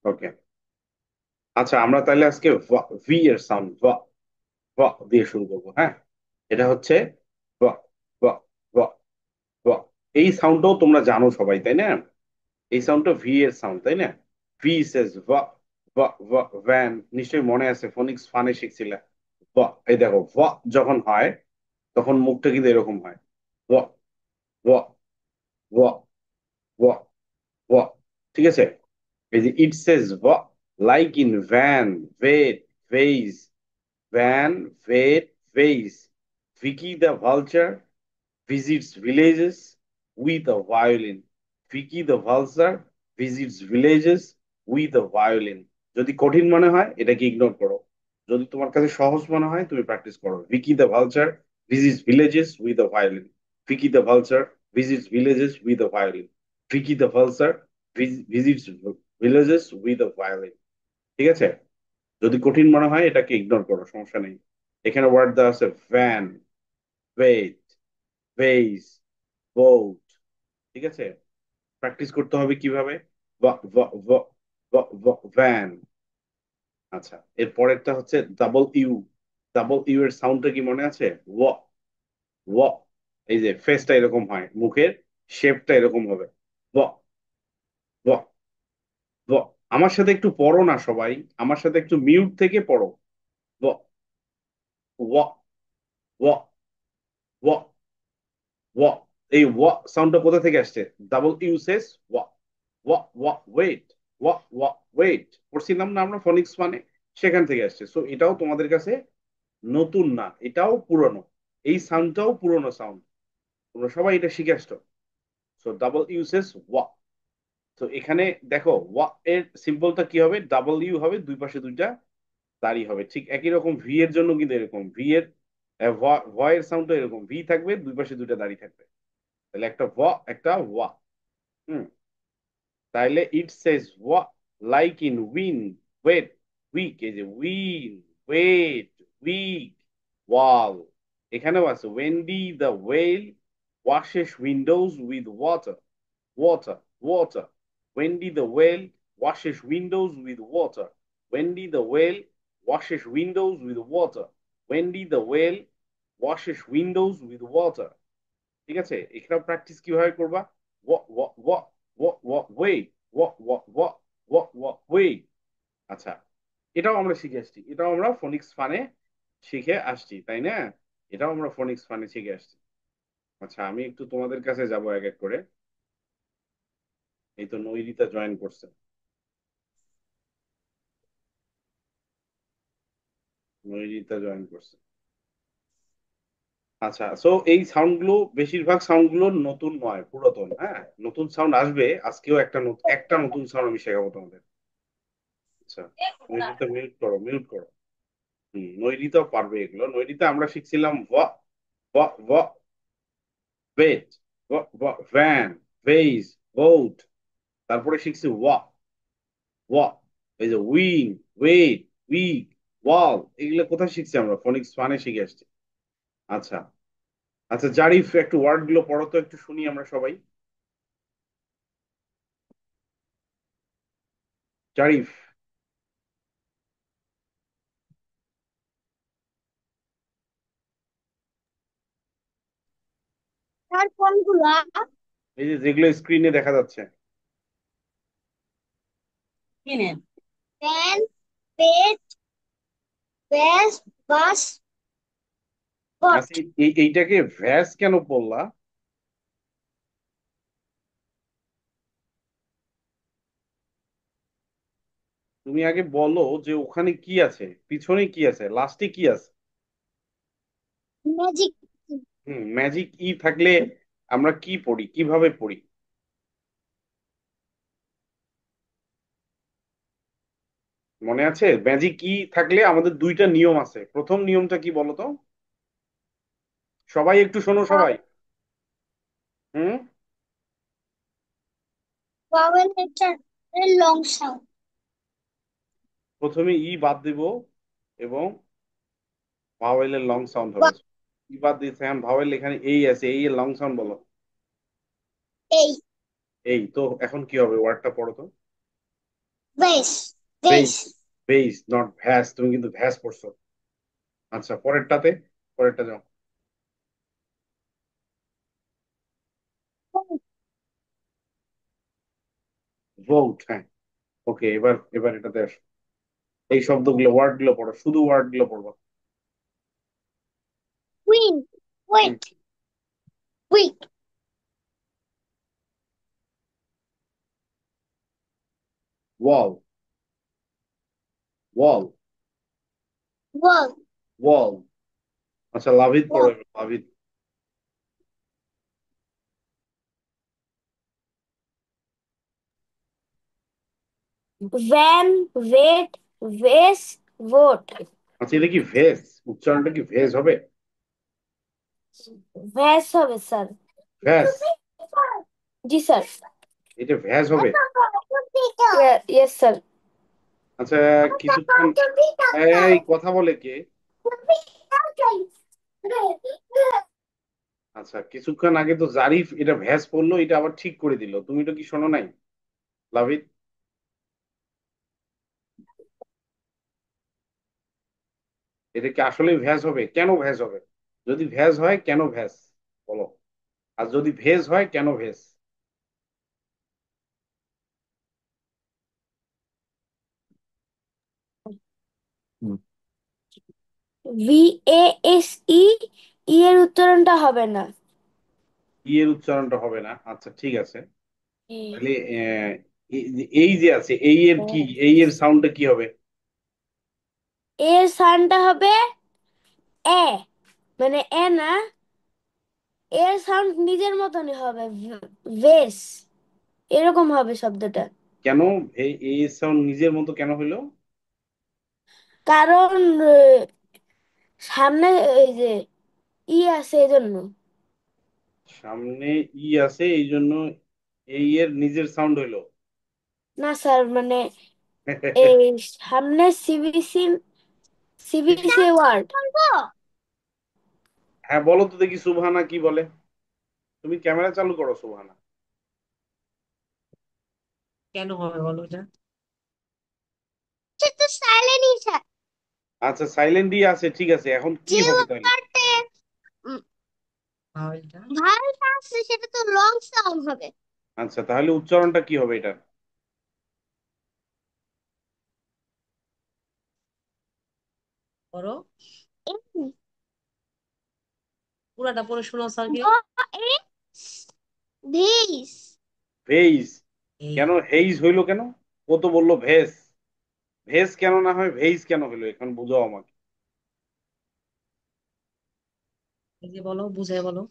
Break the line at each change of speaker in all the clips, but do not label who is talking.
ওকে। আচ্ছা, আমরা তাহলে আজকে ভি এর সাউন্ড দিয়ে শুরু করবো, হ্যাঁ। এটা হচ্ছে ভ ভ ভ ভ। এই সাউন্ডটাও তোমরা জানো সবাই, তাই না? এই সাউন্ডটা ভি এর সাউন্ড, তাই না? ভি সেজ ভ ভ ভ ভ্যান, নিশ্চয়ই মনে আছে, ফোনিক্স ফানে শিখছিলে। ভ, এই দেখো, যখন হয় তখন মুখটা কিন্তু এরকম হয়। ভ ভ ভ ভ ভ। ঠিক আছে? এই যে it says v, like in van, vet, vase, van, vet, vase, Vicky the vulture visits villages with a violin. Vicky the Valsar visits villages with a violin. যদি কঠিন মনে হয় এটাকে ইগনোর করো, যদি তোমার কাছে সহজ মনে হয় তুমি প্র্যাকটিস করো। Vicky the vulture visits villages with a violin. Vicky the Vulture visits villages with a violin. Vicky the Vulture visits villages with a violin. ঠিক আছে? যদি কঠিন মনে হয় এটাকে ইগনোর করো, সমস্যা নেই। এখানে ওয়ার্ড দেওয়া আছে ভ্যান, ওয়েট, ভেইস, বোট। ঠিক আছে? প্র্যাকটিস করতে হবে কিভাবে। ভ্যান। আচ্ছা, এর পরেরটা হচ্ছে ডাবল ইউ। ডাবল ইউ এর সাউন্ডটা কি মনে আছে? ও ও। এই যে ফেসটা এরকম হয়, মুখের শেপটা এরকম হবে। ও ও ও। আমার সাথে একটু পড়ো না সবাই, আমার সাথে একটু মিউট থেকে পড়ো। ও ও ও ও ও। এই সাউন্ডটা কোথা থেকে আসছে? ডাবল ইউসেস ওয়া ওয়া ওয়া ওয়েট, ওয়া ওয়া ওয়েট পড়ছিলাম না আমরা ফনিক্স মানে, সেখান থেকে আসছে। সো এটাও তোমাদের কাছে নতুন না, এটাও পুরনো। এই সাউন্ডটাও পুরনো সাউন্ড, তোমরা সবাই এটা শিখে আসছো। সো ডাবল ইউসেস ওয়া। তো এখানে দেখো, ওয়া এর সিম্বলটা কি হবে? ডাবল ইউ হবে, দুই পাশে দুইটা দাড়ি হবে। ঠিক একই রকম ভি এর জন্য কিন্তু এরকম, ভি এর ভয়ের সাউন্ডটা এরকম, ভি থাকবে, দুই পাশে দুইটা দাড়ি থাকবে। তাহলে একটা একটা ওয়া। হুম। তাইলে it says wa, like in win, wet, week, এই যে উইন, ওয়েট, উইক, ওয়াল। এখানেও আছে Wendy the well washes windows with water, water, water. Wendy the well washes windows with water. Wendy the whale washes windows with water. Wendy the whale washes windows with water. ঠিক আছে? এখানে practice কিভাবে করবা? Way, way. আচ্ছা, এটাও আমরা শিখে আসছি, এটাও আমরা ফোনিক্স ফানে শিখে আসছি, তাই না? এটাও আমরা ফোনিক্স ফানে শিখে আসছি। আচ্ছা, আমি একটু তোমাদের কাছে যাব এক এক করে। এই তো নৈরিতা জয়েন করছে, নৈরিতা জয়েন করছে। আচ্ছা, সো এই সাউন্ড গুলো, বেশিরভাগ সাউন্ড গুলো নতুন নয়, পুরাতন, হ্যাঁ। নতুন সাউন্ড আসবে আজকেও, একটা নতুন সাউন্ড আমি শেখাবো তোমাদের। আচ্ছা, নৈরিতা মিউট করো, মিউট করো। নৈরিতাও পারবে এগুলো। নৈরিতা আমরা শিখছিলাম ভ ভ ভেট, ভ্যান, ভেইস, বোট। তারপরে শিখছি ওয়া, এই যে উইং, ওয়েট, উইক, ওয়াল। এগুলো কোথায় শিখছি? আমরা ফোনিক্স ওয়ানে শিখে আসছি। আচ্ছা। আচ্ছা জারিফ, একটু ওয়ার্ড গুলো পড়ো তো, একটু শুনি আমরা সবাই। জারিফ।
তার কোনগুলা?
এই যে যেগুলো স্ক্রিনে দেখা যাচ্ছে।
কিনে প্যান, পেট, ব্যাস, বাস, বট।
আচ্ছা, এইটাকে ভ্যাস কেন বললা? তুমি আগে বলো যে ওখানে কি আছে, পিছনে কি আছে, লাস্টে কি আছে।
ম্যাজিক।
ম্যাজিক ই থাকলে আমরা কি পড়ি, কিভাবে পড়ি? মনে আছে? ম্যাজিক কি থাকলে আমাদের দুইটা নিয়ম আছে। প্রথম নিয়মটা কি বলো তো? সবাই একটু শোনো সবাই। হুম।
ভাওয়েল লেটার এর লং সাউন্ড।
প্রথমে ই বাদ দিব এবং ভাওয়েলের লং সাউন্ড
বা
হবে। ই বাদ দিয়েছে, এখন ভাওয়েল এখানে এই আছে, এই এর লং সাউন্ড বলো।
এই
এই তো, এখন কি হবে? ওয়ার্ডটা পড়ো তো।
বেশ, বেশ।
বেইস। বেইস নট ভ্যাস, তুমি কিন্তু ভ্যাস পড়ছো। আচ্ছা পরেরটাতে, পরেরটা যাও। ভোট, হ্যাঁ। ওকে, এবার এবার এটাতে আসো। এই শব্দগুলো, ওয়ার্ড গুলো পড়ো, শুধু ওয়ার্ড গুলো পড়বা।
কুইন,
হুম।
ওয়েট, উইক,
ওয়াল, ওয়াল,
ওয়াল,
ওয়াল। আচ্ছা লাভিত পড়ো
ওয়াল।
এবার, লাভিত।
ভ্যান, ভেট, ভেস, ভোট।
আচ্ছা এটা কি ভেজ? উচ্চারণটা কি ভেজ হবে?
ভ্যাস হবে স্যার।
ভ্যাস?
জি স্যার।
এটা ভ্যাজ হবে?
Yes sir.
আচ্ছা কিছুক্ষণ, এই কথা বলে কে? আচ্ছা কিছুক্ষণ আগে তো জারিফ এটা ভ্যাজ পড়লো, এটা আবার ঠিক করে দিল, তুমি তো কি শোনো নাই লাভিত? এটা কি আসলে ভ্যাজ হবে? কেন ভ্যাজ হবে? যদি ভ্যাজ হয় কেন ভ্যাজ বলো, আর যদি ভেজ হয় কেন vase?
V A S E, E এর উচ্চারণটা হবে না।
ই এর উচ্চারণটা হবে না, আচ্ছা ঠিক আছে।
ই।
তাহলে এই যে আছে, এই এর কি, এই এর সাউন্ডটা কি হবে?
এর সাউন্ডটা হবে এ, মানে এ না, এর সাউন্ড নিজের মতনই হবে, ভেস, এরকম হবে শব্দটা।
কেন এই এই সাউন্ড নিজের মতো কেন হইলো?
কারণ সামনে এই যে ই আছে এজন্য।
সামনে ই আছে এই জন্য এই এর নিজের সাউন্ড হইলো।
না স্যার, মানে এই সামনে সিবিসি, সিবিসি ওয়ার্ড।
বলবো?
হ্যাঁ বলো তো দেখি সুবহানা কি বলে। তুমি ক্যামেরা চালু করো সুবহানা।
কেন হবে বলো এটা?
সে তো সাইলেন্টই থাকে।
আচ্ছা সাইলেন্টই আছে, ঠিক আছে, এখন কি
যে
হবে তাহলে?
ওয়ার্ডে
ভাওয়েলটা
ভালটা আছে সেটা তো লং সাউন্ড হবে।
আচ্ছা তাহলে উচ্চারণটা কি হবে এটা?
করো,
এম,
পুরাটা পড়ে শোনাও স্যারকে।
ভ, এ, ভিস।
ভেইজ?
এই
কেন হেইজ হইলো কেন? ও তো বললো ভেজ। ভেজ কেন না হয় ভেইজ কেন হইলো, এখন বুঝাও আমাকে।
এই যে বলো, বুঝাই বলো,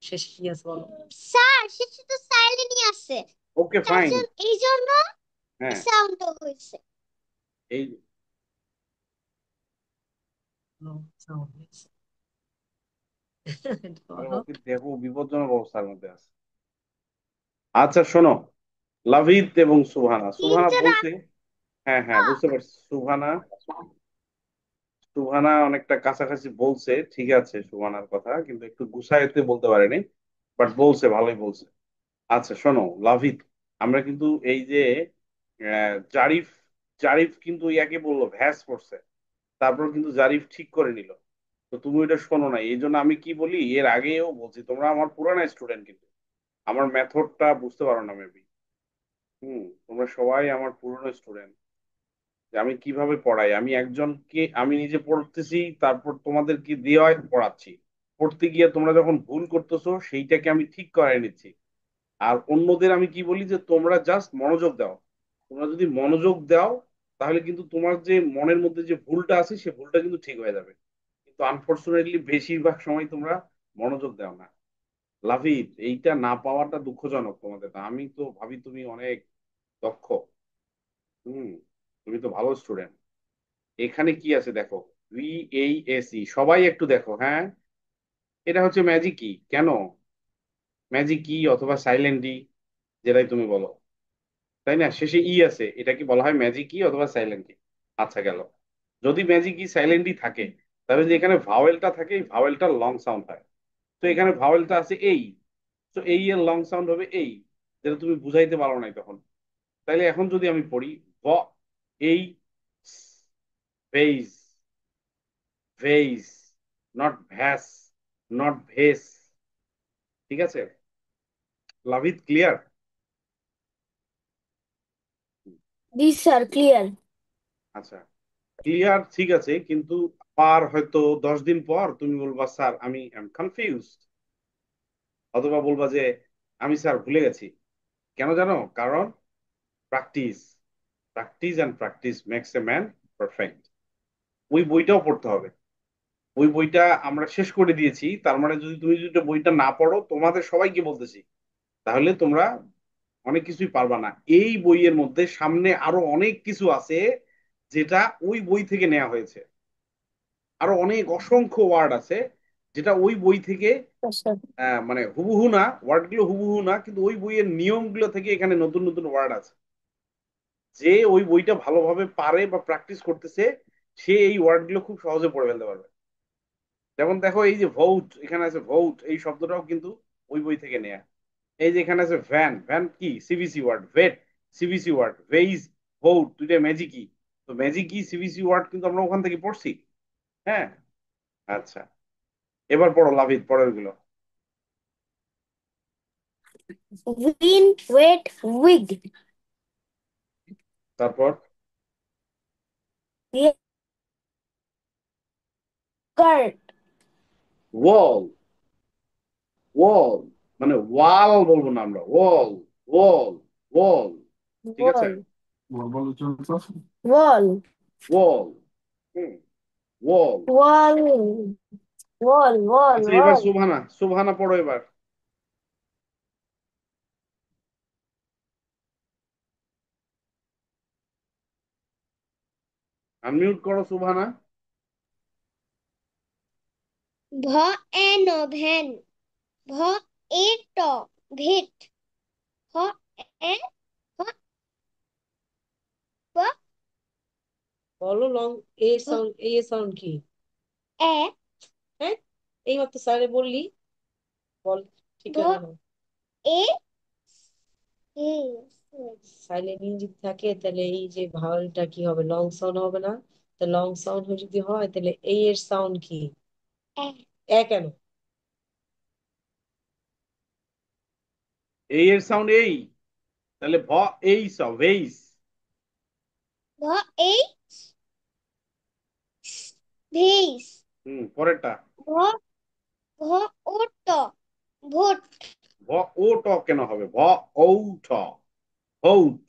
শেষে কি আছে বলো।
স্যার সেটা তো সাইলেন্টই আছে,
ওকে
তার
ফাইন।
জন্য এই জন্য
হ্যাঁ
সাউন্ডটা হয়েছে।
এই,
নো সাউন্ড হয়েছে।
আরে
বলো।
ওকে দেখো বিপজ্জনক অবস্থার মধ্যে আছে। আচ্ছা শোনো, লাভিত এবং সুবহানা, সুবহানা
তিনটা
বলছে, হ্যাঁ হ্যাঁ বুঝতে পারছি সুবহানা, সুবহানা অনেকটা কাছাকাছি বলছে, ঠিক আছে সুবহানার কথা কিন্তু একটু গুছাইতে বলতে পারেনি, বাট বলছে, ভালোই বলছে। আচ্ছা শোনো লাভিত, আমরা কিন্তু এই যে জারিফ, জারিফ কিন্তু ইয়াকে বললো ভ্যাস পড়ছে, তারপর কিন্তু জারিফ ঠিক করে নিল। তো তুমি এটা শোনো না, এই জন্য আমি কি বলি, এর আগেও বলছি, তোমরা আমার পুরানো স্টুডেন্ট, কিন্তু আমার মেথডটা বুঝতে পারো না মেবি। তোমরা সবাই আমার পুরনো স্টুডেন্ট, যে আমি কিভাবে পড়াই, আমি একজনকে আমি নিজে পড়তেছি, তারপর তোমাদেরকে দিয়ে পড়াচ্ছি, পড়তে গিয়ে তোমরা যখন ভুল করতেছো সেইটাকে আমি ঠিক করাই নিচ্ছি। আর অন্যদের আমি কি বলি যে তোমরা জাস্ট মনোযোগ দাও, তোমরা যদি মনোযোগ দাও তাহলে কিন্তু তোমার যে মনের মধ্যে যে ভুলটা আছে সে ভুলটা কিন্তু ঠিক হয়ে যাবে। কিন্তু আনফরচুনেটলি বেশিরভাগ সময় তোমরা মনোযোগ দাও না। লাভিত, এইটা না পাওয়াটা দুঃখজনক তোমাদের, আমি তো ভাবি তুমি অনেক দক্ষ। হুম, তুমি তো ভালো স্টুডেন্ট। এখানে কি আছে দেখো, VASE, সবাই একটু দেখো, হ্যাঁ। এটা হচ্ছে ম্যাজিক কি, কেন ম্যাজিক কি অথবা সাইলেন্ট ই, যেটাই তুমি বলো, তাই না, শেষে ই আছে, এটা কি বলা হয় ম্যাজিক কি অথবা সাইলেন্ট ই? আচ্ছা গেল, যদি ম্যাজিক কি সাইলেন্ট ই থাকে, তাহলে যে এখানে ভাওয়েলটা থাকে এই ভাওয়েলটা লং সাউন্ড হয়। তো এখানে ভাওয়েলটা আছে এই, তো এই এর লং সাউন্ড হবে এই, যেটা তুমি বুঝাইতে পারো নাই তখন। তাইলে এখন যদি আমি পড়ি, ভ এই ভেইজ, ভেইজ, নট ভ্যাস, নট ভেস। ঠিক আছে, লাভ ইট, ক্লিয়ার?
জি স্যার, ক্লিয়ার।
আচ্ছা, ক্লিয়ার, ঠিক আছে, কিন্তু আর হয়তো 10 দিন পর তুমি বলবা স্যার আমি কনফিউজড, অথবা বলবা যে আমি স্যার ভুলে গেছি। কেন জানো? কারণ practice, practice and practice makes a man perfect. ওই বইটাও পড়তে হবে। ওই বইটা আমরা শেষ করে দিয়েছি, তার মানে যদি তুমি যদি বইটা না পড়ো, তোমাদের সবাইকে বলতেছি, তাহলে তোমরা অনেক কিছুই পারবা না। এই বইয়ের মধ্যে সামনে আরো অনেক কিছু আছে যেটা ওই বই থেকে নেওয়া হয়েছে। আরো অনেক অসংখ্য ওয়ার্ড আছে যেটা ওই বই থেকে
স্যার।
মানে হুবহু না, ওয়ার্ড গুলো হুবহু না, কিন্তু ওই বইয়ের নিয়মগুলো থেকে এখানে নতুন নতুন ওয়ার্ড আছে। যে ওই বইটা ভালোভাবে পারে বা প্র্যাকটিস করতেছে, সে এই ওয়ার্ড গুলো খুব সহজে পড়ে ফেলতে পারবে। যেমন দেখো, এই যে ভৌট, এখানে আছে ভৌট, এই শব্দটাও কিন্তু ওই বই থেকে নেয়া। এই যে এখানে আছে ভ্যান, ভ্যান কি সিবিসি ওয়ার্ড, ভেট সিবিসি ওয়ার্ড, ভেইজ, ভৌট দুইটা ম্যাজিকই। তো ম্যাজিকই সিবিসি ওয়ার্ড কিন্তু আমরা ওখান থেকে পড়ছি। হ্যাঁ, আচ্ছা, এবার পড়ো লাভিত পরের গুলো।
উইন, ওয়েট, উইগ,
তারপর
গার্ড,
ওয়াল, ওয়াল মানে ওয়াল বলবো না আমরা, ওয়াল, ওয়াল, ওয়াল। ঠিক আছে,
ওয়াল, ওয়াল,
ওয়াল, হুম, ওয়াল।
ওয়াল, ওয়াল, ওয়াল,
আচ্ছা, এবার
ওয়াল।
সুবহানা, সুবহানা পড়ো এবার। আনমিউট করো সুবহানা।
ভ এন ভ্যান, ভ এ ট ভেট, ভ এ ভ ভ
বলো লং এ
ভ
সাউন্ড, এ সাউন্ড কি?
এ
হ্যাঁ, এই মাত্র স্যারে বললি, বল ঠিক
ভ
লাগানো।
এ এ
সাইলেন্ট যদি থাকে তাহলে এই যে ভাওয়ালটা কি হবে? লং সাউন্ড হবে না? তো লং সাউন্ড যদি হয় তাহলে এই এর সাউন্ড কি?
এ
কেন?
এই এর সাউন্ড এই, তাহলে ভ এই সব ভেইস।
ভ এ ভেইস,
পরেরটা।
ভ ভ ও ট ভোট,
ভ ও ট কেন হবে? ভ ও ঠ, ভৌট।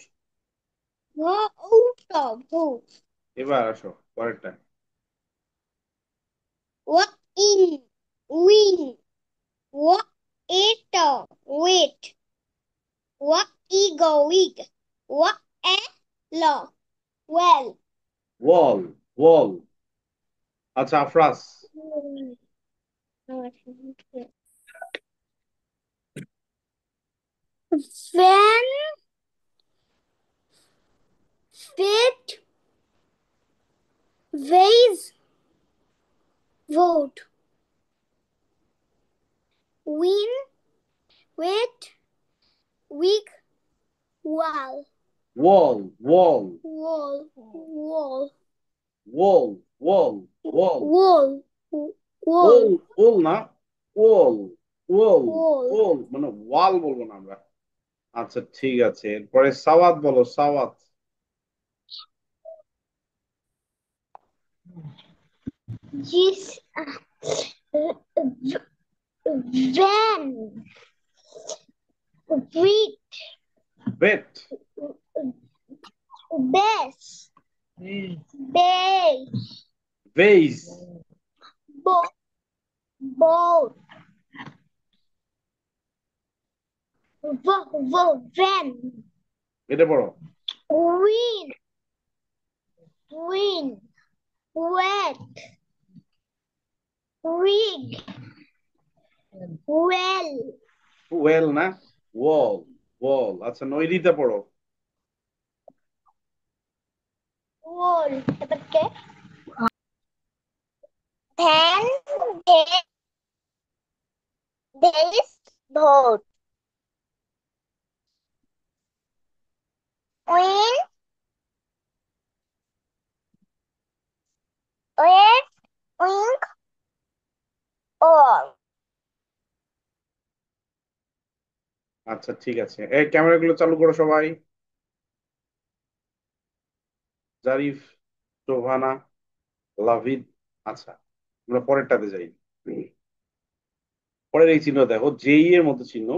ভ ও ট ভোট,
এবার আসো পরেরটা।
ওয়া ইন উইন, ওয়া এ ট ওয়েট, ওয়া ই গ উইগ, ওয়া এ ল ওয়েল।
ওয়াল, ওয়াল। আচ্ছা আফরাস।
ফ্যান, ফেট, ভেইজ, ভোট, উইন, ওয়েট, উইক, ওয়াল,
ওয়াল, ওয়াল,
ওয়াল, ওয়াল,
ওয়াল, ওয়াল, ওয়াল।
ওয়াল, ওয়াল,
ওল, ওল না, ওল, ওল,
ওয়াল,
ওল মানে ওয়াল বলবো না আমরা। আচ্ছা ঠিক আছে, এরপরে সাওয়াত বলো, সাওয়াত।
জিস van, wet,
bet,
base, base,
vase,
boat, van,
এটা পড়ো।
win, win, wet, rig, well,
well না, ওয়াল, ওয়াল। আচ্ছা নৈরিতা পড়ো।
wall, তারপর কে van, base, boat, win,
আচ্ছা ঠিক আছে, এই ক্যামেরাগুলো চালু করো সবাই। জারিফ, শোভানা, লাভিদ। আচ্ছা, আমরা পরেরটাতে যাই। পরের এই চিহ্ন দেখো, জেই এর মতো চিহ্ন।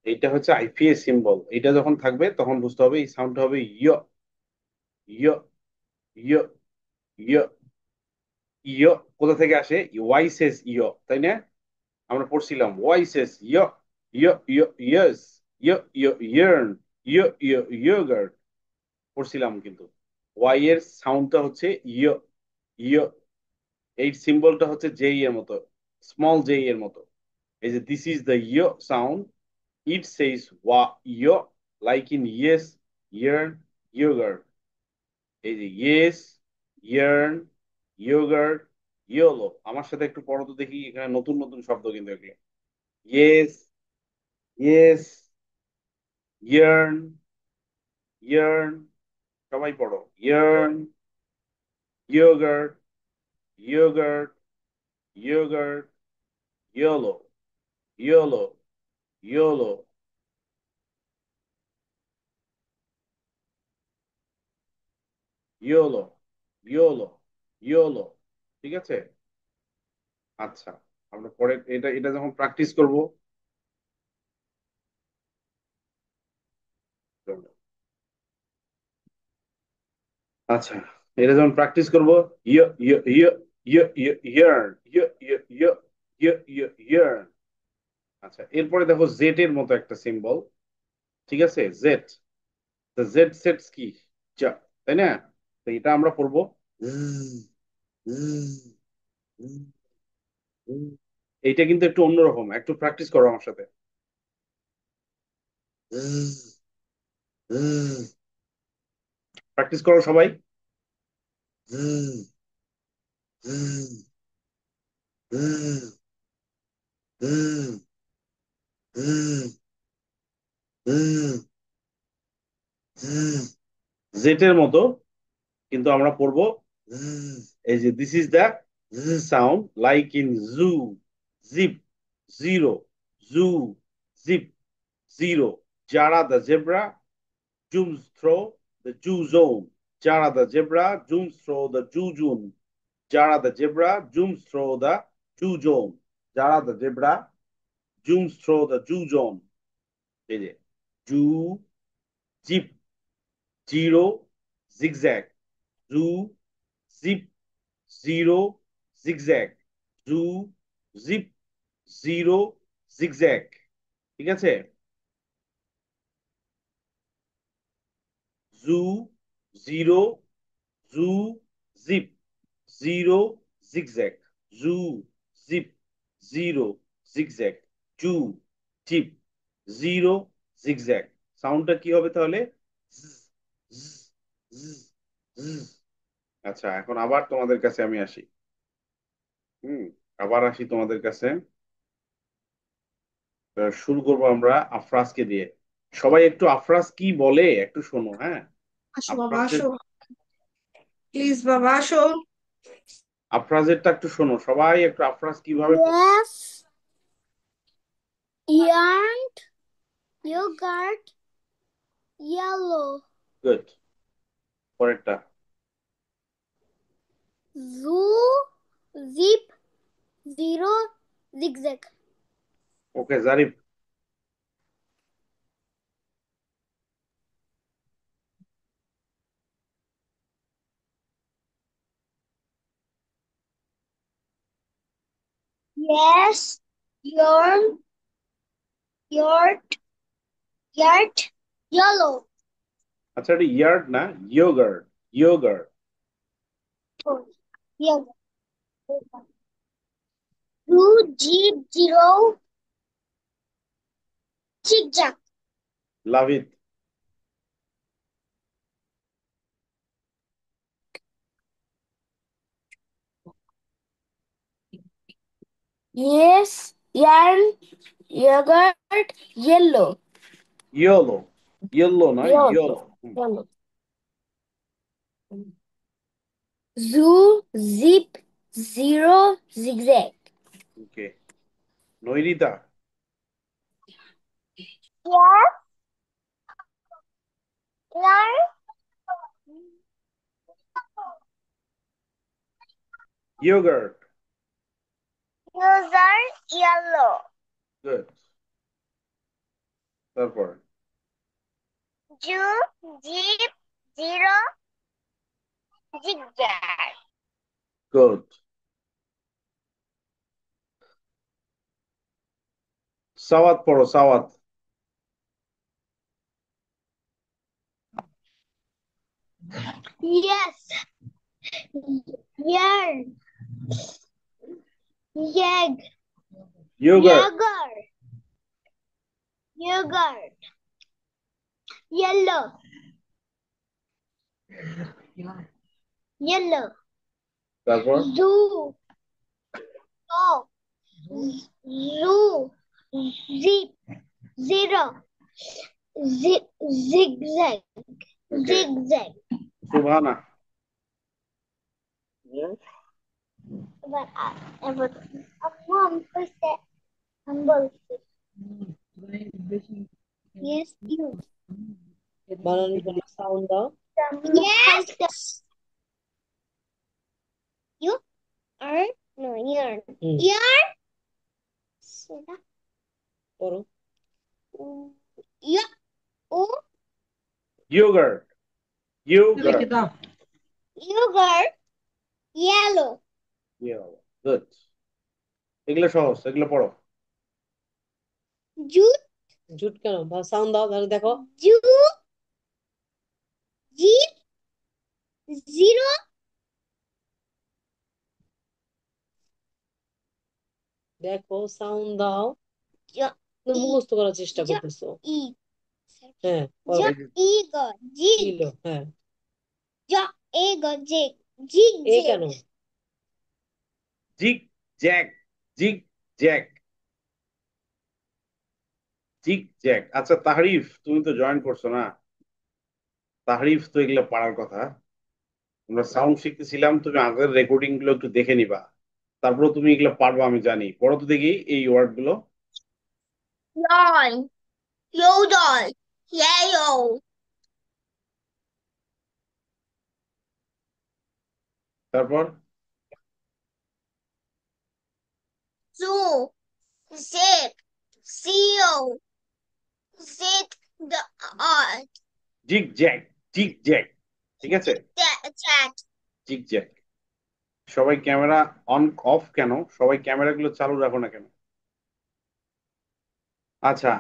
এইটা হচ্ছে আইপিএস সিম্বল। এটা যখন থাকবে তখন বুঝতে হবে এই সাউন্ডটা হবে ইয়, ইয়, ইয়, ইয়, ইয়। কোথা থেকে আসে? ওয়াই সেস ইয়, তাই না? আমরা পড়ছিলাম ওয়াই সেস ইয়, ইয়, ইয়, ইয়স, ইয়, ইয়, ইয়ার্ন, ইয়, ইয়, ইয়গার্ট। পড়ছিলাম কিন্তু। ওয়াই এর সাউন্ডটা হচ্ছে ইয়, ইয়। এই সিম্বলটা হচ্ছে জেই এর মতো, স্মল জেই এর মতো। এই যে দিস ইজ দ্য ইয় সাউন্ড, ইট সেজ ওয়া, ইয়, like in yes, yarn, yogurt. এই যে ইয়েস, ইয়ার্ন, ইয়োগার্ট, ইয়োলো। আমার সাথে একটু পড়ো তো দেখি, এখানে নতুন নতুন শব্দ কিন্তু এগুলো। Yes, yes, yarn, yarn. সবাই পড়ো। Yarn, yogurt, yogurt, yogurt, yellow, yellow, yellow, yellow, yellow, yellow. ঠিক আছে। আচ্ছা, আমরা পরে এটা এটা যখন প্র্যাকটিস করব। আচ্ছা, এটা যখন প্র্যাকটিস করব, ইয়, ইয়, ইয়, ইয়, ইয়, ইয়ার্ন, ইয়, ইয়, ইয়, ইয়, ইয়, ইয়ার্ন। আচ্ছা, এরপরে দেখো জেড এর মতো একটা সিম্বল। ঠিক আছে, জেড। জেড সেটস কি? যা, তাই না? তো এটা আমরা পড়বো জ্জ, জ্জ, জ্জ, জ্জ। এইটা কিন্তু একটু অন্যরকম, একটু প্র্যাকটিস করো আমার সাথে। প্র্যাকটিস করো সবাই। জ্জ, জ্জ, জ্জ, জ্জ, জ্জ, জ্জ, জ্জ। জেটের মতো, কিন্তু আমরা পড়বো zzz। এই যে this is the sound, like in zoo, zip, zero, zoo, zip, zero. Zara the zebra zooms through the zoo zone, Zara the zebra zooms through the zoo June, Zara the zebra zooms through the zoo zone, Zara the zebra zooms through the zoo zone. এই যে zoo, zip, zero, zigzag, zoo, zip, zero, zigzag, zoo, zip, zero, zigzag. ঠিক আছে। Zoo, zero, zoo, zip, zero, zigzag, zoo, zip, zero, zigzag, zoo, zip, zero, zigzag. সাউন্ডটা কি হবে তাহলে? জ্জ, জ্জ, জ্জ, জ্জ। আচ্ছা, এখন আবার তোমাদের কাছে আমি আসি। হুম, আবার আসি তোমাদের কাছে। শুরু করবো আমরা আফরাজকে দিয়ে। সবাই একটু আফরাজ কি বলে একটু শোনো, হ্যাঁ?
আসো বাবা
আফরাজের,
আসো, প্লিজ বাবা আসো।
আফরাজেরটা একটু শোনো সবাই, একটু আফরাজ কিভাবে
Yes, yarn, yogurt, yellow,
good. পরেরটা।
zoo, zip, zero, zigzag.
Okay Zarif.
Yes, your, your, yard, yellow.
আচ্ছা, এটা ইয়ার্ড না, yogurt, yogurt.
Oh, yeah. Two Jeep zero zigzag.
লাভিত।
Yes, yarn, yogurt, yellow,
yellow, yellow নয়,
yellow,
yellow.
yellow. Zoo, zip, zero, zigzag.
ওকে, Nairita.
Yes. Learn.
Yogurt.
User yellow.
Good. তারপর
Jew, jeep, zero, zigzag.
Good. Sawat পড়ো, Sawat.
Yes. Yarn. Yeg.
Yogurt.
Yogurt. Yogurt. Yellow. Yellow.
তারপর
Zoo. Dog. Zoo. Zip. Zero. Zigzag.
ওকে,
Zigzag.
সুবহানা।
But mom first said humble. Yes, you.
বানানোর জন্য sound দাও।
Yes. You are no yarn.
Hmm,
Yarn.
পড়ো।
Yeah. Oh,
Yogurt.
লিখে
Yogurt.
দাও।
yogurt. Yellow.
Good. এগুলো সহজ, এগুলো পড়ো।
Jute.
জুট কেন? সাউন্ড দাও তাহলে দেখো।
Jute. Jeep. Zero.
দেখো সাউন্ড দাও।
Ja.
তুমি মুখস্থ করার চেষ্টা
Ja.
করতেছো।
E.
হ্যাঁ, পড়ো।
Ja. Eagle. Jig.
ছিল, হ্যাঁ।
Ja. Eagle. Jig. Jig.
এ
Jig.
কেন?
জিগ জ্যাগ, জিগ জ্যাগ, জিগ জ্যাগ। আচ্ছা তাহরিফ, তুমি তো জয়েন করছো না? তাহরিফ তো এগুলো পড়ার কথা। আমরা সাউন্ড শিখতেছিলাম, তুমি আগের রেকর্ডিং গুলো একটু দেখে নিবা, তারপরে তুমি এগুলো পারবা আমি জানি। পড়ো তো দেখি এই ওয়ার্ড গুলো।
Yawn. Yodel. Yellow.
তারপর
Zoo. Zip. Seal. Zig. The art.
জিগ জ্যাগ, জিগ জ্যাগ। ঠিক আছে,
Chat.
জিগ জ্যাগ। সবাই ক্যামেরা অন অফ কেন? সবাই ক্যামেরা গুলো চালু রাখো না কেন? আচ্ছা,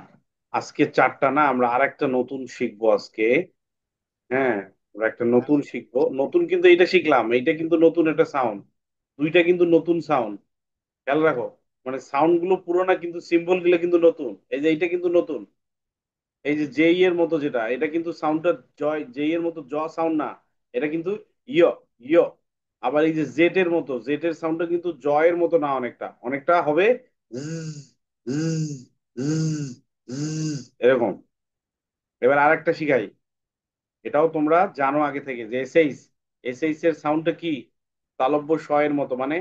আজকে চারটা না, আমরা আর একটা নতুন শিখবো আজকে। হ্যাঁ, আমরা একটা নতুন শিখবো। নতুন কিন্তু এইটা শিখলাম, এইটা কিন্তু নতুন একটা সাউন্ড। দুইটা কিন্তু নতুন সাউন্ড, খেয়াল রাখো। মানে সাউন্ড গুলো পুরোনো কিন্তু সিম্বল গুলো কিন্তু নতুন। এই যে এইটা কিন্তু নতুন। এই যে জেই এর মতো যেটা, এটা কিন্তু সাউন্ডটা জয় জেই এর মতো জ সাউন্ড না, এটা কিন্তু ইয়, ইয়। আবার এই যে জেড এর মতো, জেড এর সাউন্ডটা কিন্তু জয়ের মতো না, অনেকটা অনেকটা হবে জ্জ, জ্জ, জ্জ, জ্জ, এরকম। এবার আরেকটা শিখাই, এটাও তোমরা জানো আগে থেকে, যে এসএইচ, এসএইচ এর সাউন্ডটা কি? তালব্য শ এর মতো, মানে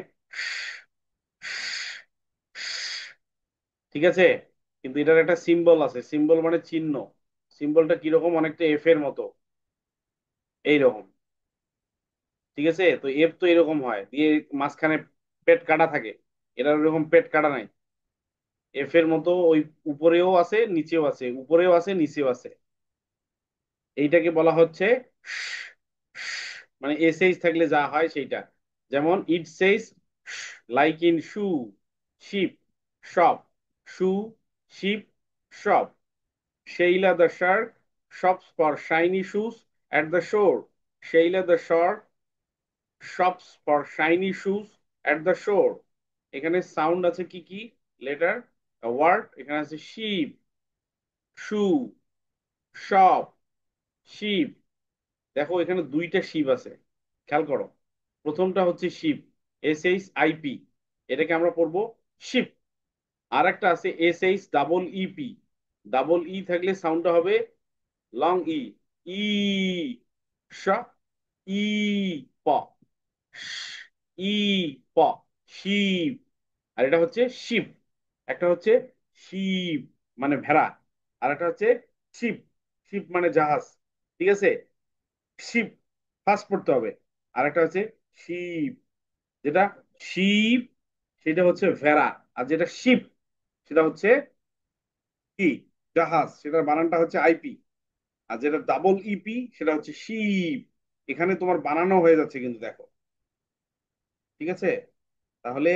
ঠিক আছে। কিন্তু এটার একটা সিম্বল আছে, সিম্বল মানে চিহ্ন। সিম্বলটা কিরকম? অনেকটা এফ এর মতো, এইরকম। ঠিক আছে, তো এফ তো এরকম হয়, দিয়ে মাঝখানে পেট কাটা থাকে। এটার ওরকম পেট কাটা নাই। এফ এর মতো ওই উপরেও আছে নিচেও আছে, উপরেও আছে নিচেও আছে। এইটাকে বলা হচ্ছে মানে এসএইচ থাকলে যা হয় সেইটা। যেমন it says like in shoe, ship, shop, shoe, ship, shop. Sheila the shark shops for shiny shoes at the shore. Sheila the shark shops for shiny shoes at the shore. এখানে sound আছে কি কি? Letter, word. এখানে আছে sheep, শু, shop, sheep. দেখো এখানে দুইটা sheep আছে, খেয়াল করো। প্রথমটা হচ্ছে শিপ, SHIP, এটাকে আমরা পড়বো শিপ। আর একটা আছে SHEEP, ডাবল ই থাকলে সাউন্ডটা হবে লং ই, ই, শ, ই, প, ই, প, শিপ। আর এটা হচ্ছে শিপ, একটা হচ্ছে শিপ মানে ভেড়া। আর একটা হচ্ছে শিপ। শিপ মানে জাহাজ, ঠিক আছে? শিপ ফার্স্ট পড়তে হবে। আর একটা হচ্ছে শিপ, যেটা শিপ সেটা হচ্ছে ভেড়া। আর যেটা শিপ সেটা হচ্ছে কি, জাহাজ, সেটার বানানটা হচ্ছে আইপি। আর যেটা ডাবল ইপি সেটা হচ্ছে শিপ। এখানে তোমার বানানো হয়ে যাচ্ছে কিন্তু, দেখো, ঠিক আছে? তাহলে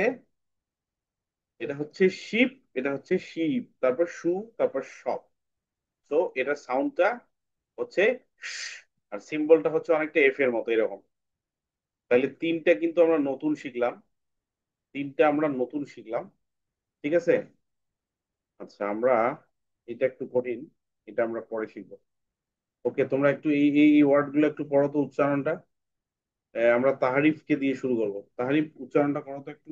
এটা হচ্ছে শিপ, এটা হচ্ছে শিপ, তারপর সু, তারপর সব। তো এটা সাউন্ডটা হচ্ছে শ, আর সিম্বলটা হচ্ছে অনেকটা এফ এর মতো এরকম। তাহলে তিনটা কিন্তু আমরা নতুন শিখলাম, তিনটা আমরা নতুন শিখলাম, ঠিক আছে? আচ্ছা, আমরা, এটা একটু কঠিন, এটা আমরা পরে শিখবো। ওকে, তোমরা একটু এই এই ওয়ার্ড গুলো একটু পড়ো তো, উচ্চারণটা। আমরা তাহারিফকে দিয়ে শুরু করবো। তাহারিফ উচ্চারণটা করো তো একটু।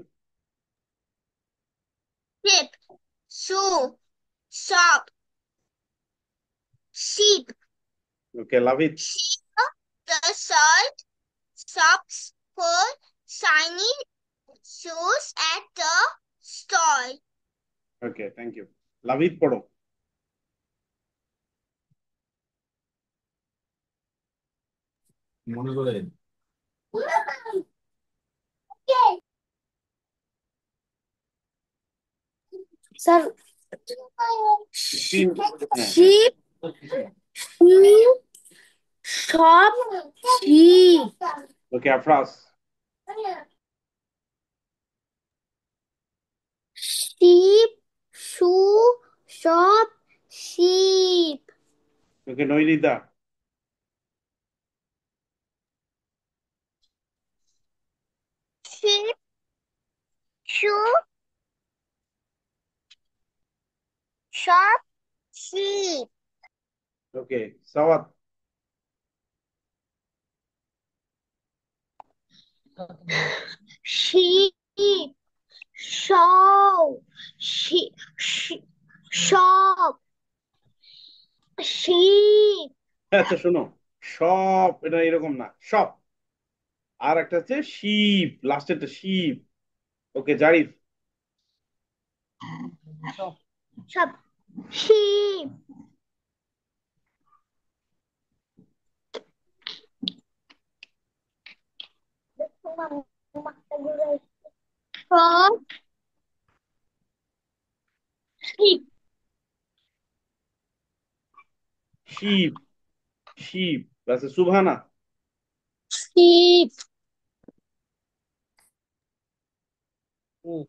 ship, shoe, shop, sheep,
okay, Lavit.
sheep, the shirt, socks for shiny shoes at the store.
Okay, thank you. Lavit পড়ো।
মনে করে
স্যার
স্ক্রিন, হ্যাঁ হ্যাঁ।
শিপ শিপ সব ship
okay, Afraz.
Ship shoe সব ship
okay, Nairita.
Sheep, shoe, shop, sheep,
okay, Sawat.
sheep, shop, sheep,
আচ্ছা শোনো, সব এটা এরকম না, সব। আর একটা হচ্ছে শিপ, লাস্টেরটা ship. Okay, Jarif.
shop, sheep, shop, sheep,
ship, ship, আচ্ছা সুবহানা।
sheep,
হুম।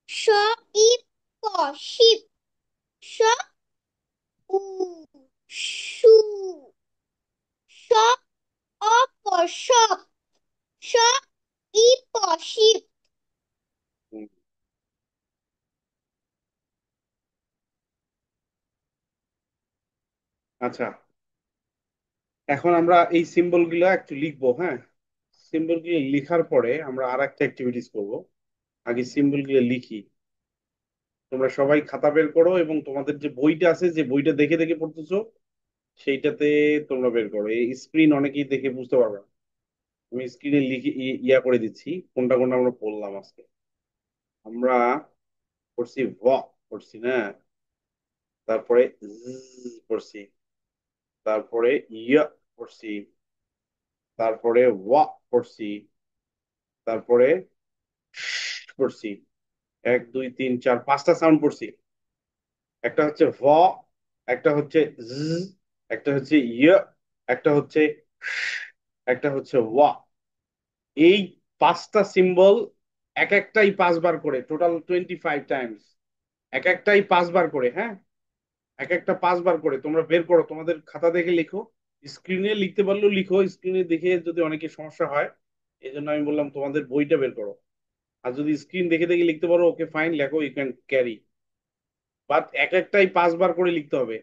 shop, sheep, shop, shoe, shop, shop, shop, sheep.
হুম, আচ্ছা, এখন আমরা এই সিম্বল গুলো একটু লিখবো, হ্যাঁ? সিম্বল গুলো লেখার পরে আমরা আর একটা অ্যাক্টিভিটিস করবো। আগে সিম্বল গুলো লিখি। তোমরা সবাই খাতা বের করো এবং তোমাদের যে বইটা আছে, যে বইটা দেখে দেখে পড়তেছো, সেইটাতে তোমরা বের করো। এই স্ক্রিন অনেকেই দেখে বুঝতে পারবে না। আমি স্ক্রিনে লিখে ইয়া করে দিচ্ছি কোনটা কোনটা আমরা পড়লাম আজকে। আমরা পড়ছি ভ, পড়ছি না? তারপরে পড়ছি, তারপরে ইয়া পড়ছি, তারপরে ওয়া পড়ছি, তারপরে পড়ছি। এক দুই তিন চার পাঁচটা সাউন্ড পড়ছি। একটা হচ্ছে ভ, একটা হচ্ছে একটা হচ্ছে ইয়া, একটা হচ্ছে একটা হচ্ছে ওয়া। এই পাঁচটা সিম্বল এক একটাই 5 বার করে, টোটাল 25 টাইমস। এক একটাই 5 বার করে, হ্যাঁ? এক একটা 5 বার করে তোমরা বের করো, তোমাদের খাতা দেখে লিখো। স্ক্রিনে লিখতে পারলেও লিখো, স্ক্রিনে দেখে যদি অনেকের সমস্যা হয়, এই জন্য আমি বললাম তোমাদের বইটা বের করো। আর যদি স্ক্রিন দেখে দেখে লিখতে পারো, ওকে ফাইন, লেখো, ইউ ক্যান ক্যারি। বাট এক একটাই 5 বার করে লিখতে হবে।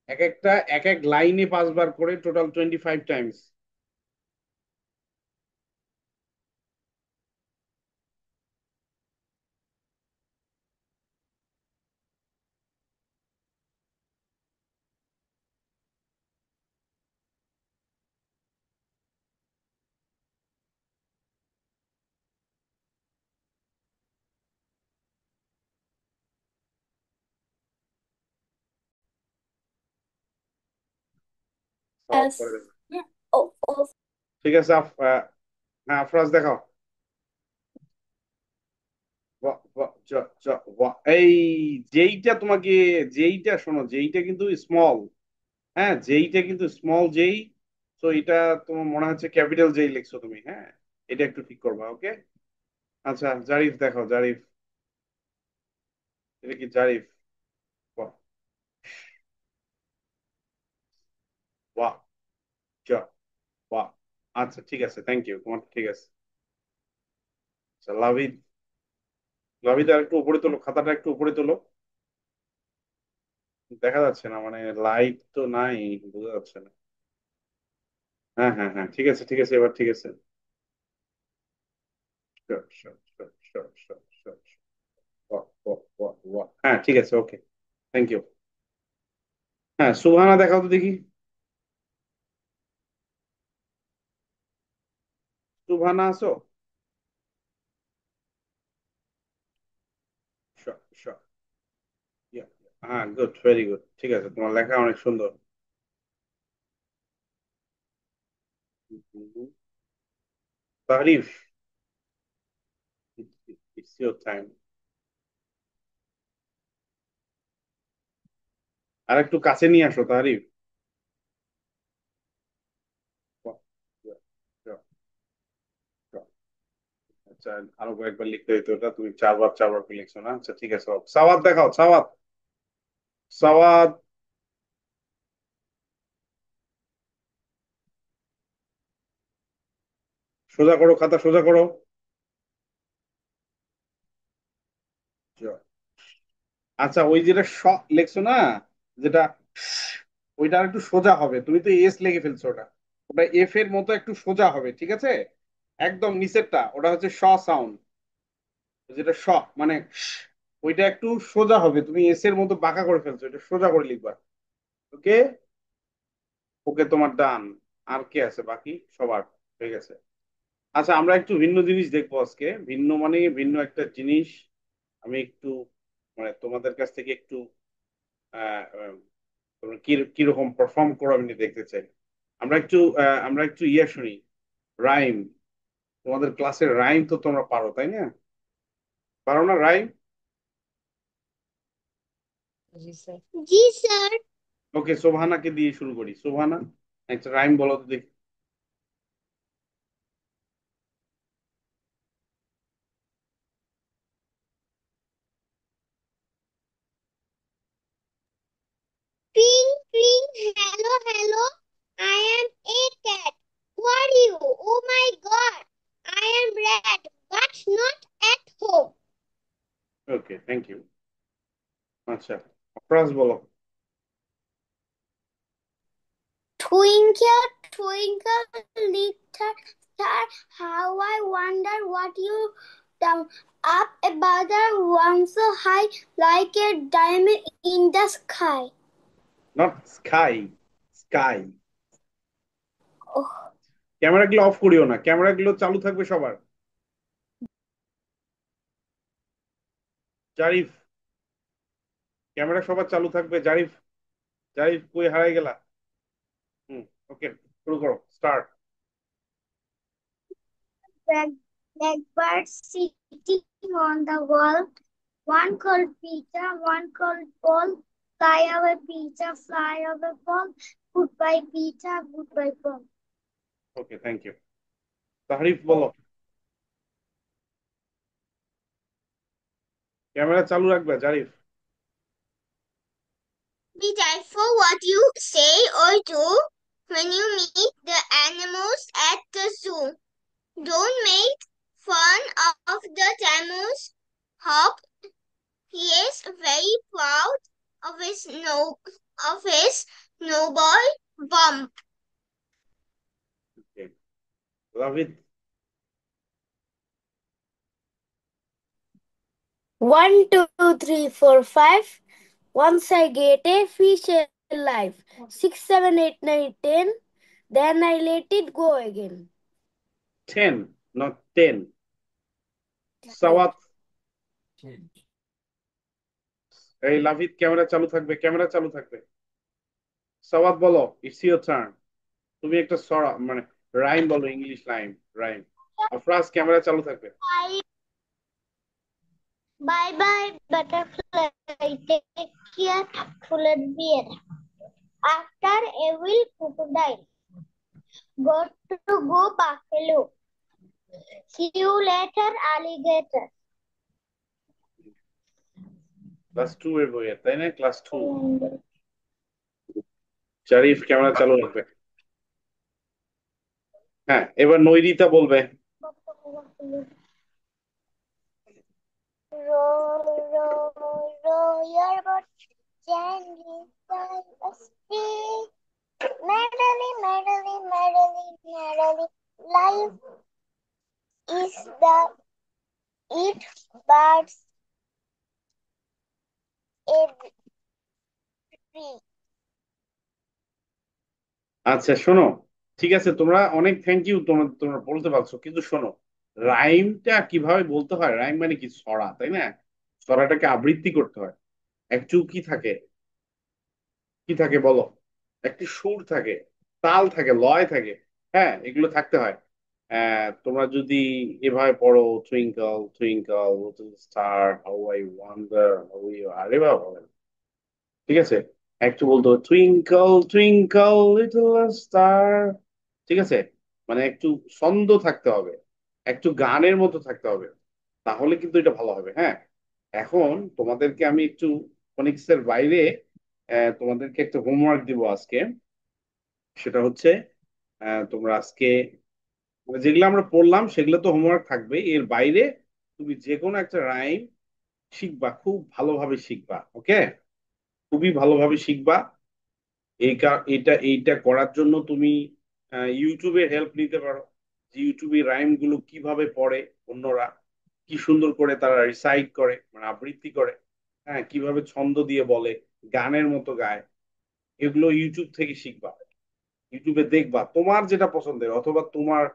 এক একটা এক এক লাইনে 5 বার করে, টোটাল 25 টাইমস। সাওয়াত
S
পরে দেখো।
O O
ঠিক আছে হ্যাঁ আফরাজ দেখাও। জ জ এই যেইটা তোমাকে, যেইটা শোনো, যেইটা কিন্তু স্মল, হ্যাঁ যেইটা কিন্তু স্মল যেই, তো এটা তোমার মনে হচ্ছে ক্যাপিটাল যেই লিখছো তুমি, হ্যাঁ এটা একটু ঠিক করবা, ওকে। আচ্ছা জারিফ দেখাও, জারিফ, এটা কি জারিফ? বাহ, বাহ, জ, বাহ। আচ্ছা ঠিক আছে, থ্যাংক ইউ, তোমার ঠিক আছে। আচ্ছা লাভিদ, লাভিদ আর একটু উপরে তোলো, খাতাটা একটু উপরে তোলো। দেখা যাচ্ছে না, মানে লাইট তো নাই, বোঝা যাচ্ছে না। হ্যাঁ হ্যাঁ হ্যাঁ, ঠিক আছে ঠিক আছে, এবার ঠিক আছে। Sure, sure, sure, sure, sure, sure, sure. বাহ, বাহ, বাহ, বাহ। হ্যাঁ ঠিক আছে, ওকে, থ্যাংক ইউ। হ্যাঁ সুবহানা দেখাও তো দেখি, সুবহানা আছো? Sure, sure. Yeah, yeah. হ্যাঁ গুড, ভেরি গুড, ঠিক আছে, তোমার লেখা অনেক সুন্দর। তারিফ, it's your time. আর একটু কাছে নিয়ে আসো তারিফ। বাহ, yeah, sure, sure. আচ্ছা আরো কয়েকবার লিখতে হইতো, ওটা তুমি চারবার চারবার করে লিখছো না, আচ্ছা ঠিক আছে। সাওয়াত দেখাও, সাওয়াত, সাওয়াত, সোজা করো, খাতা সোজা করো। Sure. আচ্ছা ওই যেটা লেখছো না, যেটা ওইটা আর একটু সোজা হবে, তুমি তো এস লিখে ফেলছো, ওটা ওটা এফ এর মতো একটু সোজা হবে, ঠিক আছে। একদম নিচেরটা ওটা হচ্ছে সাউন্ড, যেটা মানে ওইটা একটু সোজা হবে, তুমি এস এর মতো বাঁকা করে ফেলছো, এটা সোজা করে লিখবা, ওকে। ওকে তোমার ডান। আর কে আছে বাকি? সবার হয়ে গেছে। আচ্ছা আমরা একটু ভিন্ন জিনিস দেখবো আজকে, ভিন্ন মানে ভিন্ন একটা জিনিস। আমি একটু মানে তোমাদের কাছ থেকে একটু আহ আহ, তোমরা কি কিরকম পারফর্ম করো আমি দেখতে চাই। আমরা একটু ইয়ে শুনি, রাইম। তোমাদের ক্লাসের রাইম তো তোমরা পারো তাই না? পারো না রাইম?
জি স্যার।
জি স্যার।
ওকে, শোভানাকে দিয়ে শুরু করি। শোভানা, একটা রাইম বলো তো দেখি।
Tring, tring, hello, hello. I am a cat. Who are you? Oh my God. I am rat, but not at home.
Okay, thank you. আচ্ছা আফরাজ বলো।
Twinkle, twinkle, little star, how I wonder what you down up above the one so high, like a diamond in the sky.
Not sky, sky.
Oh,
camera গুলো of করিও না, camera গুলো চালু থাকবে সবার। Zarif, camera সবার চালু থাকবে। জারিফ, জারিফ কই হারাই গেলা? হুম, ওকে, শুরু করো, start.
Black, blackbird sitting on the wall. One called Peter, one called Paul. Fly away, Peter, fly away, Paul. Goodbye, Peter, goodbye, Paul.
Okay, thank you. Tahrif বলো। ক্যামেরা চালু রাখবে Jarif.
Be careful what you say or do when you meet the animals at the zoo. Don't make fun of the tamus. Hop, he is very proud of his snowball bump.
লাভিদ,
1, 2, 3, 4, 5. Once I get a fish alive. 6, 7, 8, 9, 10. Then I let it go again.
10 not 10। সাওয়াত, এই লাভিদ camera চালু থাকবে, camera চালু থাকবে। সাওয়াত বলো, it's your turn. তুমি একটা সরা মানে রাইম বলো, English rhyme. Rhyme. Afraz camera চালু থাকবে।
Bye bye butterfly, take care full beer. After a will crocodile, got to go buffalo. See you later alligator.
Class 2 এর বই, তাই না? ক্লাস 2। শরীফ ক্যামেরা চালু রাখবে। হ্যাঁ, এবার নৈরিতা বলবে।
Row, row, row your boat gently down the stream. Merrily, merrily, merrily, merrily, life is the eat birds every.
আচ্ছা শোনো, ঠিক আছে, তোমরা অনেক থ্যাংক ইউ, তোমরা তোমরা বলতে পারছো, কিন্তু শোনো, রাইমটা কিভাবে বলতে হয়। রাইম মানে কি? ছড়া, তাই না? ছড়াটাকে আবৃত্তি করতে হয়। একটু কি থাকে, কি থাকে বলো? একটি সুর থাকে, তাল থাকে, লয় থাকে। হ্যাঁ, এগুলো থাকতে হয়। তোমরা যদি এভাবে পড়ো, twinkle twinkle little star how I wonder how you, আরে বাবা হবে না। ঠিক আছে, একটু বলতে হবে টুইঙ্কল টুইঙ্কল লিটল স্টার। ঠিক আছে, মানে একটু ছন্দ থাকতে হবে, একটু গানের মতো থাকতে হবে, তাহলে কিন্তু এটা ভালো হবে। হ্যাঁ, এখন তোমাদেরকে আমি একটু ফনিক্স এর বাইরে তোমাদেরকে একটা হোমওয়ার্ক দিব আজকে। সেটা হচ্ছে তোমরা আজকে মানে যেগুলো আমরা পড়লাম সেগুলো তো হোমওয়ার্ক থাকবে, এর বাইরে তুমি যে কোনো একটা রাইম শিখবা, খুব ভালোভাবে শিখবা। ওকে, খুবই ভালোভাবে শিখবা। এইটা করার জন্য তুমি ইউটিউবের হেল্প নিতে পারো, যে ইউটিউবে রাইম গুলো কিভাবে পড়ে অন্যরা, কি সুন্দর করে তারা রিসাইট করে, মানে আবৃত্তি করে। হ্যাঁ, কিভাবে ছন্দ দিয়ে বলে, গানের মতো গায়, এগুলো ইউটিউব থেকে শিখবা। ইউটিউবে দেখবা তোমার যেটা পছন্দের, অথবা তোমার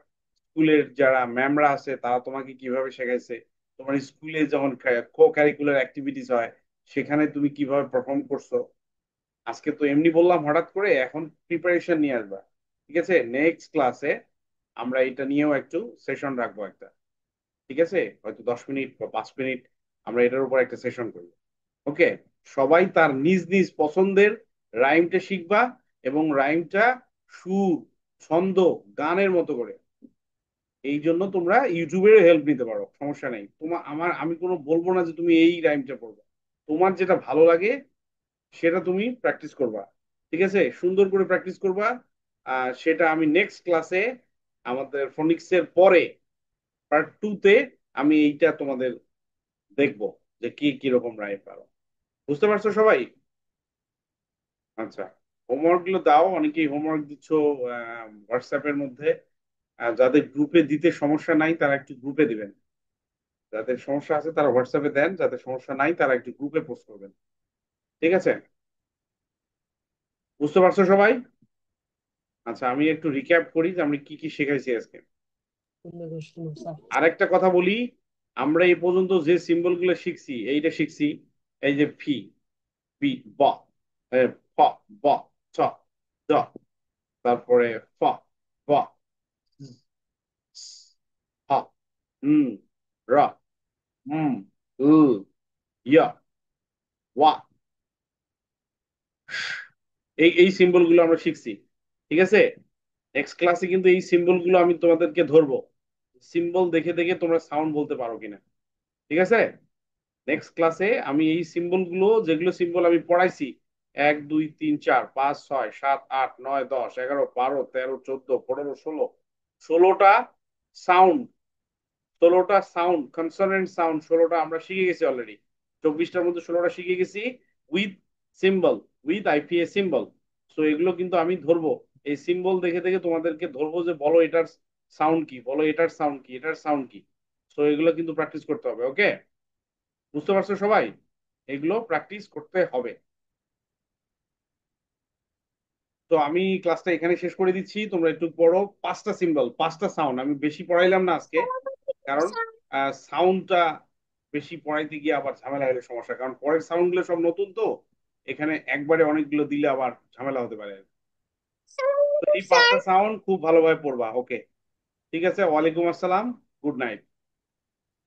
স্কুলের যারা ম্যামরা আছে তারা তোমাকে কিভাবে শেখাইছে, তোমার স্কুলে যখন কো কারিকুলার অ্যাক্টিভিটিস হয় সেখানে তুমি কিভাবে পারফর্ম করছো। আজকে তো এমনি বললাম হঠাৎ করে, এখন প্রিপারেশন নিয়ে আসবা। ঠিক আছে, নেক্সট ক্লাসে আমরা এটা নিয়েও একটু সেশন রাখবো একটা। ঠিক আছে, হয়তো 10 মিনিট বা 5 মিনিট আমরা এটার উপর একটা সেশন করবো। ওকে, সবাই তার নিজ নিজ পছন্দের রাইমটা শিখবা, এবং রাইমটা সুর, ছন্দ, গানের মতো করে। এই জন্য তোমরা ইউটিউবের হেল্প নিতে পারো, সমস্যা নেই। আমি কোনো বলবো না যে তুমি এই রাইমটা পড়বে, তোমার যেটা ভালো লাগে সেটা তুমি প্র্যাকটিস করবা। ঠিক আছে, সুন্দর করে প্র্যাকটিস করবা। সেটা আমি নেক্সট ক্লাসে, আমাদের ফোনিক্স এর পরে পার্ট 2-তে আমি এইটা তোমাদের দেখবো যে কি কিরকম রাইম পারো। বুঝতে পারছো সবাই? আচ্ছা, হোমওয়ার্ক গুলো দাও, অনেকেই হোমওয়ার্ক দিচ্ছ হোয়াটসঅ্যাপের মধ্যে। যাদের গ্রুপে দিতে সমস্যা নাই তারা একটু গ্রুপে দিবেন, যাদের সমস্যা আছে তারা হোয়াটসঅ্যাপে দেন, যাদের সমস্যা নাই তারা একটু গ্রুপে পোস্ট করবেন। ঠিক আছে, বুঝতে পারছো সবাই? আচ্ছা, আমি একটু রিক্যাপ করি যে আমি কি কি শেখাইছি আজকে।
সুন্দর সুন্দর স্যার।
আরেকটা কথা বলি, আমরা এই পর্যন্ত যে সিম্বল গুলো শিখছি, এইটা শিখছি, এই যে ফি, বি, ব, ফ, ব, ছ, দ, তারপরে ফ, ব, স, হ, উম, র, উম, উ, ইয়া, ওয়া, এই এই সিম্বল গুলো আমরা শিখছি। ঠিক আছে, নেক্সট ক্লাসে কিন্তু এই সিম্বল গুলো আমি তোমাদেরকে ধরবো, সিম্বল দেখে দেখে তোমরা সাউন্ড বলতে পারো কিনা। ঠিক আছে, নেক্সট ক্লাসে আমি এই সিম্বল গুলো, যেগুলো সিম্বল আমি পড়াইছি, 1 2 3 4 5 6 7 8 9 10 11 12 13 14 ষোলোটা সাউন্ড, 16টা সাউন্ড, কনসোনেন্ট সাউন্ড 16টা আমরা শিখে গেছি অলরেডি। 24টার মধ্যে 16টা শিখে গেছি with symbol, with IPA symbol. So এগুলো কিন্তু আমি ধরবো, এই সিম্বল দেখে দেখে তোমাদেরকে ধরবো যে বলো এটার সাউন্ড কি, বলো এটার সাউন্ড কি, এটার সাউন্ড কি। সো এগুলো কিন্তু প্র্যাকটিস করতে হবে। ওকে, বুঝতে পারছো সবাই? এগুলো প্র্যাকটিস করতে হবে। তো আমি ক্লাসটা এখানে শেষ করে দিচ্ছি, তোমরা একটু পড়ো। 5টা সিম্বল, 5টা সাউন্ড, আমি বেশি পড়াইলাম না আজকে, কারণ সাউন্ডটা বেশি পড়াইতে গিয়ে আবার ঝামেলা হলে সমস্যা, কারণ পরের সাউন্ড গুলো সব নতুন তো, এখানে একবারে অনেকগুলো দিলে আবার ঝামেলা হতে পারে। তো এই 5টা সাউন্ড খুব ভালোভাবে পড়বা। ওকে, ঠিক আছে। ওয়ালাইকুম আসসালাম, গুড নাইট।